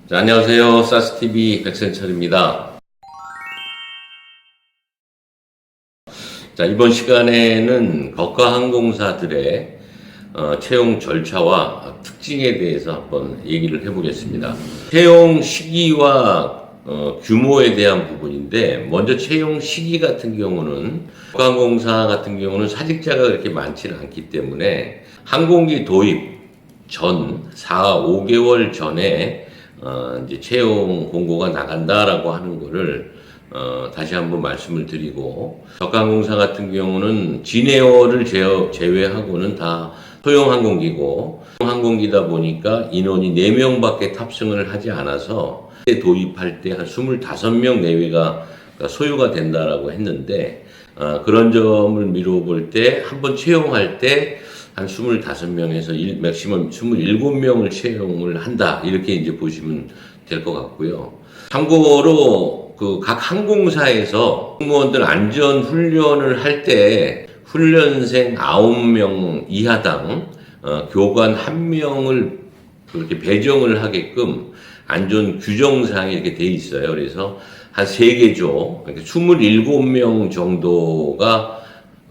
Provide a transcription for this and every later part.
자, 안녕하세요. 사스TV 백선철입니다. 자, 이번 시간에는 국가항공사들의 채용 절차와 특징에 대해서 한번 얘기를 해보겠습니다. 채용 시기와 규모에 대한 부분인데, 먼저 채용 시기 같은 경우는 국가항공사 같은 경우는 사직자가 그렇게 많지는 않기 때문에 항공기 도입 전 4, 5개월 전에 이제 채용 공고가 나간다라고 하는 거를 다시 한번 말씀을 드리고, 국가항공사 같은 경우는 진에어를 제외하고는 다 소형 항공기고, 항공기다 보니까 인원이 4명밖에 탑승을 하지 않아서 도입할 때 한 25명 내외가 소요가 된다라고 했는데, 그런 점을 미뤄볼 때 한번 채용할 때 한 25명에서 맥시멈 27명을 채용을 한다, 이렇게 이제 보시면 될 것 같고요. 참고로 각 항공사에서 승무원들 안전 훈련을 할 때 훈련생 9명 이하당 교관 1명을 그렇게 배정을 하게끔 안전 규정사항이 이렇게 돼 있어요. 그래서 한 3개조, 27명 정도가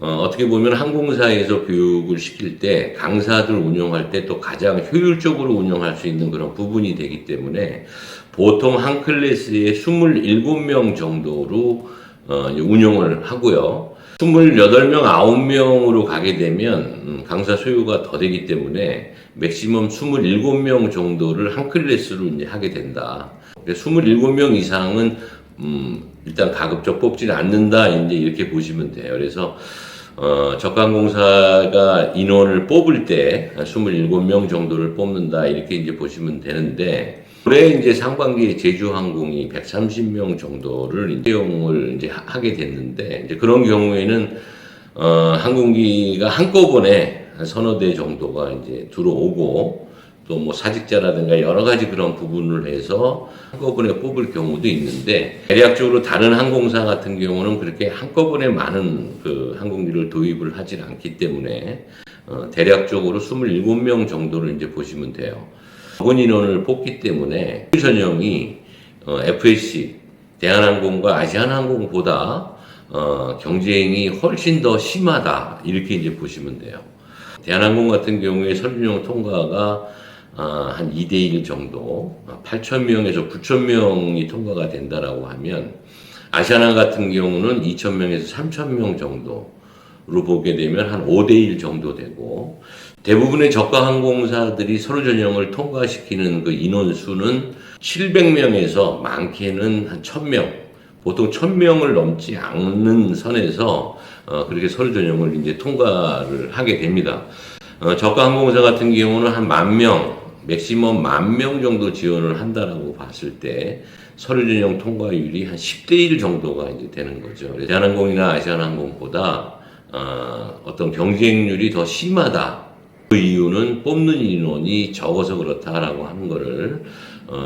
어떻게 보면 항공사에서 교육을 시킬 때, 강사들 운영할 때 또 가장 효율적으로 운영할 수 있는 그런 부분이 되기 때문에 보통 한 클래스에 27명 정도로 운영을 하고요. 28명, 9명으로 가게 되면 강사 소요가 더 되기 때문에 맥시멈 27명 정도를 한 클래스로 이제 하게 된다. 27명 이상은 일단 가급적 뽑지는 않는다, 이제 이렇게 보시면 돼요. 그래서 적항공사가 인원을 뽑을 때 27명 정도를 뽑는다, 이렇게 이제 보시면 되는데, 올해 이제 상반기에 제주항공이 130명 정도를 채용을 이제 하게 됐는데, 이제 그런 경우에는 항공기가 한꺼번에 한 서너 대 정도가 이제 들어오고, 또 뭐 사직자라든가 여러 가지 그런 부분을 해서 한꺼번에 뽑을 경우도 있는데, 대략적으로 다른 항공사 같은 경우는 그렇게 한꺼번에 많은 그 항공기를 도입을 하질 않기 때문에 대략적으로 27명 정도를 이제 보시면 돼요. 적은 인원을 뽑기 때문에 전형이 FAC, 대한항공과 아시아나항공보다 경쟁이 훨씬 더 심하다, 이렇게 이제 보시면 돼요. 대한항공 같은 경우에 설준형 통과가 한 2대1 정도, 8,000명에서 9,000명이 통과가 된다라고 하면, 아시아나 같은 경우는 2,000명에서 3,000명 정도로 보게 되면 한 5대1 정도 되고, 대부분의 저가 항공사들이 서류 전형을 통과시키는 그 인원수는 700명에서 많게는 한 1,000명, 보통 1,000명을 넘지 않는 선에서 그렇게 서류 전형을 이제 통과를 하게 됩니다. 저가 항공사 같은 경우는 한 10,000명, 맥시멈 10,000명 정도 지원을 한다라고 봤을 때 서류 전형 통과율이 한 10대1 정도가 이제 되는 거죠. 대한항공이나 아시아나항공보다 어떤 경쟁률이 더 심하다. 그 이유는 뽑는 인원이 적어서 그렇다라고 하는 거를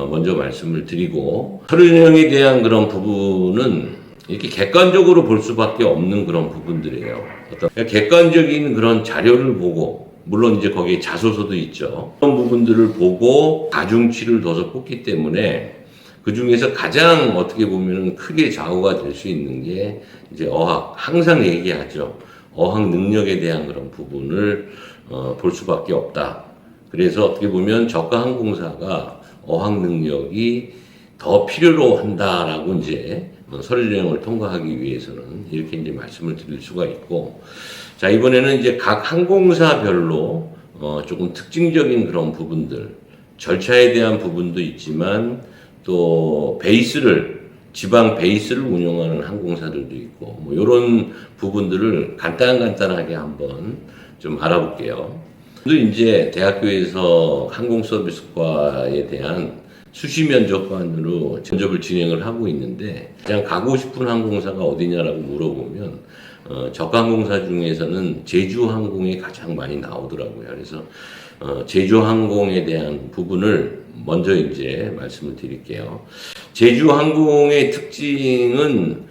먼저 말씀을 드리고, 서류 전형에 대한 그런 부분은 이렇게 객관적으로 볼 수밖에 없는 그런 부분들이에요. 어떤 객관적인 그런 자료를 보고, 물론 이제 거기에 자소서도 있죠. 그런 부분들을 보고 가중치를 둬서 뽑기 때문에 그 중에서 가장 어떻게 보면 크게 좌우가 될 수 있는 게 이제 어학, 항상 얘기하죠. 어학 능력에 대한 그런 부분을 볼 수밖에 없다. 그래서 어떻게 보면 저가 항공사가 어학 능력이 더 필요로 한다라고 이제 서류 전형을 통과하기 위해서는 이렇게 이제 말씀을 드릴 수가 있고, 자, 이번에는 이제 각 항공사별로 조금 특징적인 그런 부분들, 절차에 대한 부분도 있지만 또 지방 베이스를 운영하는 항공사들도 있고, 뭐 이런 부분들을 간단하게 한번 좀 알아볼게요. 또 이제 대학교에서 항공서비스과에 대한 수시 면접관으로 면접을 진행을 하고 있는데, 가장 가고 싶은 항공사가 어디냐라고 물어보면 저가항공사 중에서는 제주항공이 가장 많이 나오더라고요. 그래서 제주항공에 대한 부분을 먼저 이제 말씀을 드릴게요. 제주항공의 특징은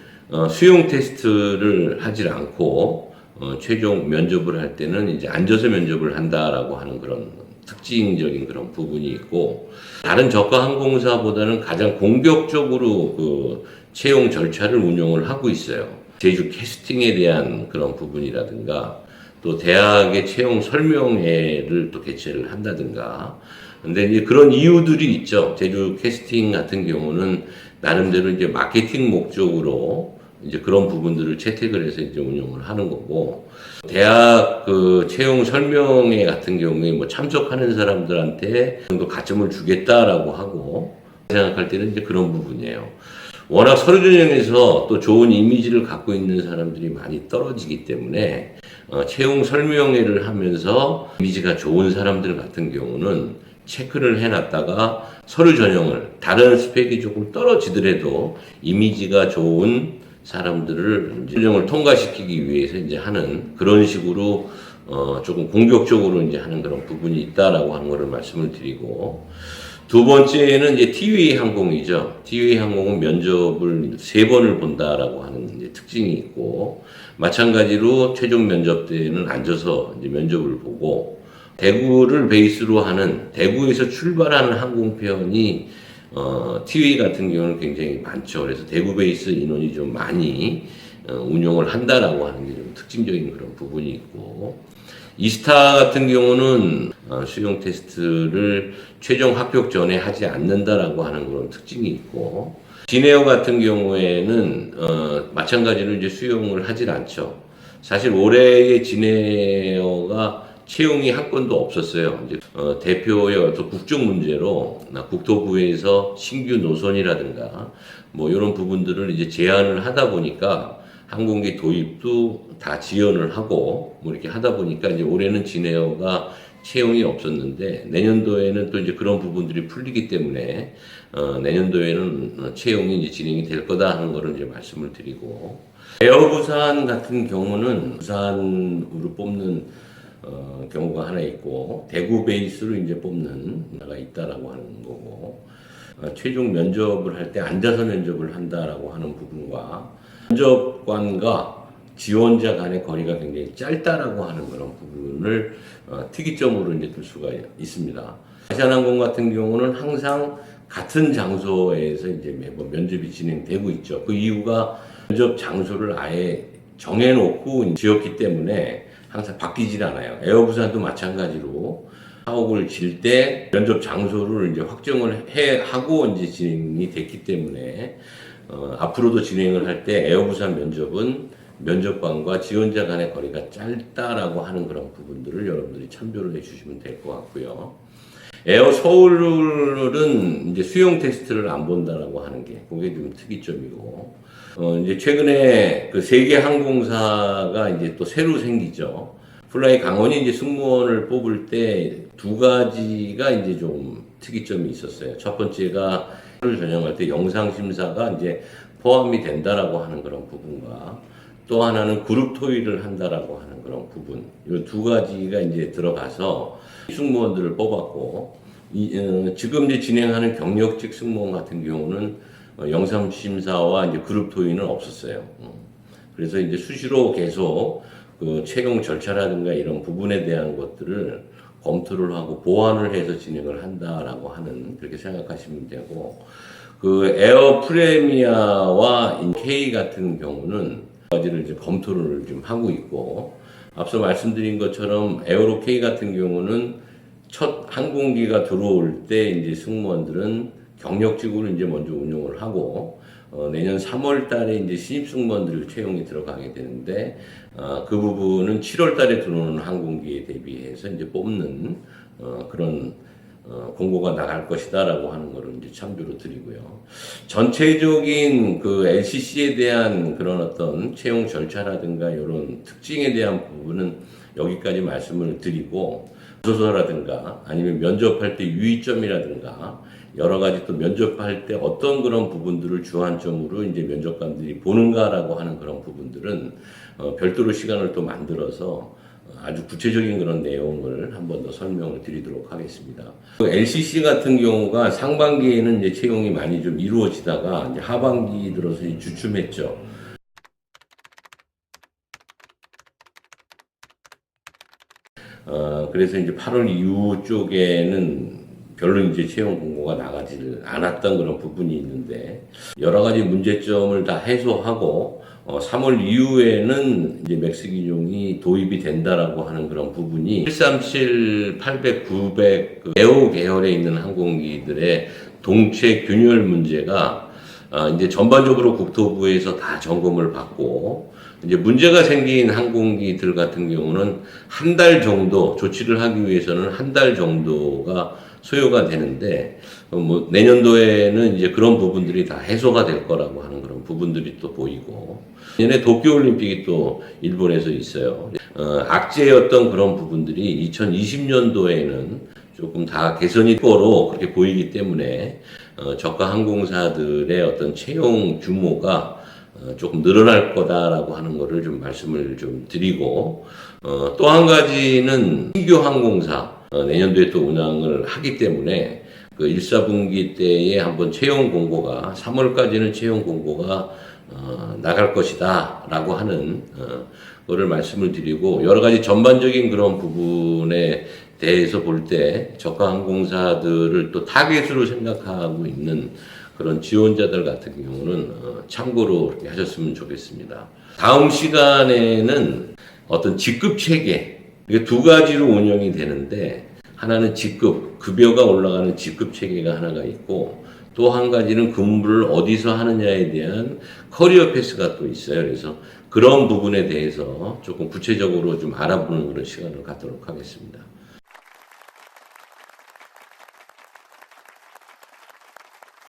수용 테스트를 하질 않고 최종 면접을 할 때는 이제 앉아서 면접을 한다라고 하는 그런 특징적인 그런 부분이 있고, 다른 저가 항공사보다는 가장 공격적으로 그 채용 절차를 운영을 하고 있어요. 제주 캐스팅에 대한 그런 부분이라든가, 또 대학의 채용 설명회를 또 개최를 한다든가. 근데 이제 그런 이유들이 있죠. 제주 캐스팅 같은 경우는 나름대로 이제 마케팅 목적으로 이제 그런 부분들을 채택을 해서 이제 운영을 하는 거고, 대학 그 채용 설명회 같은 경우에 뭐 참석하는 사람들한테 정도 가점을 주겠다라고 하고 생각할 때는 이제 그런 부분이에요. 워낙 서류 전형에서 또 좋은 이미지를 갖고 있는 사람들이 많이 떨어지기 때문에 채용 설명회를 하면서 이미지가 좋은 사람들 같은 경우는 체크를 해놨다가 서류 전형을 다른 스펙이 조금 떨어지더라도 이미지가 좋은 사람들을 전형을 통과시키기 위해서 이제 하는 그런 식으로 조금 공격적으로 이제 하는 그런 부분이 있다라고 하는 거를 말씀을 드리고, 두 번째는 이제 티웨이 항공이죠. 티웨이 항공은 면접을 3번을 본다라고 하는 이제 특징이 있고, 마찬가지로 최종 면접 때는 앉아서 이제 면접을 보고, 대구를 베이스로 하는, 대구에서 출발하는 항공편이 티웨이 같은 경우는 굉장히 많죠. 그래서 대구 베이스 인원이 좀 많이 운영을 한다라고 하는 게 좀 특징적인 그런 부분이 있고, 이스타 같은 경우는 수용 테스트를 최종 합격 전에 하지 않는다라고 하는 그런 특징이 있고, 진에어 같은 경우에는 마찬가지로 이제 수용을 하질 않죠. 사실 올해의 진에어가 채용이 한 건도 없었어요. 이제 대표의 어떤 국정 문제로 국토부에서 신규 노선이라든가 뭐 이런 부분들을 이제 제안을 하다 보니까 항공기 도입도 다 지연을 하고 뭐 이렇게 하다 보니까 이제 올해는 진에어가 채용이 없었는데, 내년도에는 또 이제 그런 부분들이 풀리기 때문에 내년도에는 채용이 이제 진행이 될 거다 하는 거를 이제 말씀을 드리고, 에어부산 같은 경우는 부산으로 뽑는 경우가 하나 있고, 대구 베이스로 이제 뽑는 하나가 있다라고 하는 거고, 최종 면접을 할 때 앉아서 면접을 한다라고 하는 부분과 면접관과 지원자 간의 거리가 굉장히 짧다라고 하는 그런 부분을 특이점으로 이제 둘 수가 있습니다. 아시아나항공 같은 경우는 항상 같은 장소에서 이제 매번 면접이 진행되고 있죠. 그 이유가 면접 장소를 아예 정해놓고 지었기 때문에 항상 바뀌질 않아요. 에어부산도 마찬가지로 사옥을 질 때 면접 장소를 이제 확정을 하고 이제 진행이 됐기 때문에 앞으로도 진행을 할 때 에어부산 면접은 면접관과 지원자 간의 거리가 짧다라고 하는 그런 부분들을 여러분들이 참조를 해주시면 될 것 같고요. 에어 서울은 이제 수용 테스트를 안 본다라고 하는 게 그게 좀 특이점이고, 이제 최근에 그 세계 항공사가 이제 또 새로 생기죠. 플라이 강원이 이제 승무원을 뽑을 때 2가지가 이제 좀 특이점이 있었어요. 첫 번째가 를 전형할 때 영상 심사가 이제 포함이 된다라고 하는 그런 부분과, 또 하나는 그룹 토의를 한다라고 하는 그런 부분, 이 2가지가 이제 들어가서 승무원들을 뽑았고, 지금 이제 진행하는 경력직 승무원 같은 경우는 영상 심사와 이제 그룹 토의는 없었어요. 그래서 이제 수시로 계속 그 채용 절차라든가 이런 부분에 대한 것들을 검토를 하고 보완을 해서 진행을 한다라고 하는, 그렇게 생각하시면 되고, 그 에어 프레미아와 K 같은 경우는 가지를 이제 검토를 좀 하고 있고, 앞서 말씀드린 것처럼 에어로 K 같은 경우는 첫 항공기가 들어올 때 이제 승무원들은 경력직으로 이제 먼저 운용을 하고, 내년 3월 달에 이제 신입 승무원들 채용이 들어가게 되는데, 그 부분은 7월 달에 들어오는 항공기에 대비해서 이제 뽑는 그런 공고가 나갈 것이다라고 하는 거를 이제 참조로 드리고요. 전체적인 그 LCC에 대한 그런 어떤 채용 절차라든가 이런 특징에 대한 부분은 여기까지 말씀을 드리고, 조서라든가 아니면 면접할 때 유의점이라든가 여러 가지 또 면접할 때 어떤 그런 부분들을 주안점으로 이제 면접관들이 보는가라고 하는 그런 부분들은 별도로 시간을 또 만들어서 아주 구체적인 그런 내용을 한 번 더 설명을 드리도록 하겠습니다. LCC 같은 경우가 상반기에는 이제 채용이 많이 좀 이루어지다가 이제 하반기 들어서 주춤했죠. 그래서 이제 8월 이후 쪽에는 별로 이제 채용 공고가 나가지를 않았던 그런 부분이 있는데, 여러 가지 문제점을 다 해소하고 3월 이후에는 이제 맥스 기종이 도입이 된다라고 하는 그런 부분이 737, 800, 900 에어 계열에 있는 항공기들의 동체 균열 문제가 이제 전반적으로 국토부에서 다 점검을 받고, 이제 문제가 생긴 항공기들 같은 경우는 한 달 정도 조치를 하기 위해서는 한 달 정도가 소요가 되는데, 뭐 내년도에는 이제 그런 부분들이 다 해소가 될 거라고 하는 그런 부분들이 또 보이고, 내년에 도쿄올림픽이 또 일본에서 있어요. 악재였던 그런 부분들이 2020년도에는 조금 다 개선이 거로 그렇게 보이기 때문에 저가 항공사들의 어떤 채용 규모가 조금 늘어날 거다라고 하는 거를 좀 말씀을 좀 드리고, 또 한 가지는 신규 항공사 내년도에 또 운항을 하기 때문에 그 1, 4분기 때에 한번 채용 공고가 3월까지는 채용 공고가 나갈 것이다 라고 하는 거를 말씀을 드리고, 여러 가지 전반적인 그런 부분에 대해서 볼 때 저가 항공사들을 또 타겟으로 생각하고 있는 그런 지원자들 같은 경우는 참고로 그렇게 하셨으면 좋겠습니다. 다음 시간에는 어떤 직급 체계, 이게 두 가지로 운영이 되는데, 하나는 직급, 급여가 올라가는 직급 체계가 하나가 있고, 또 한 가지는 근무를 어디서 하느냐에 대한 커리어 패스가 또 있어요. 그래서 그런 부분에 대해서 조금 구체적으로 좀 알아보는 그런 시간을 갖도록 하겠습니다.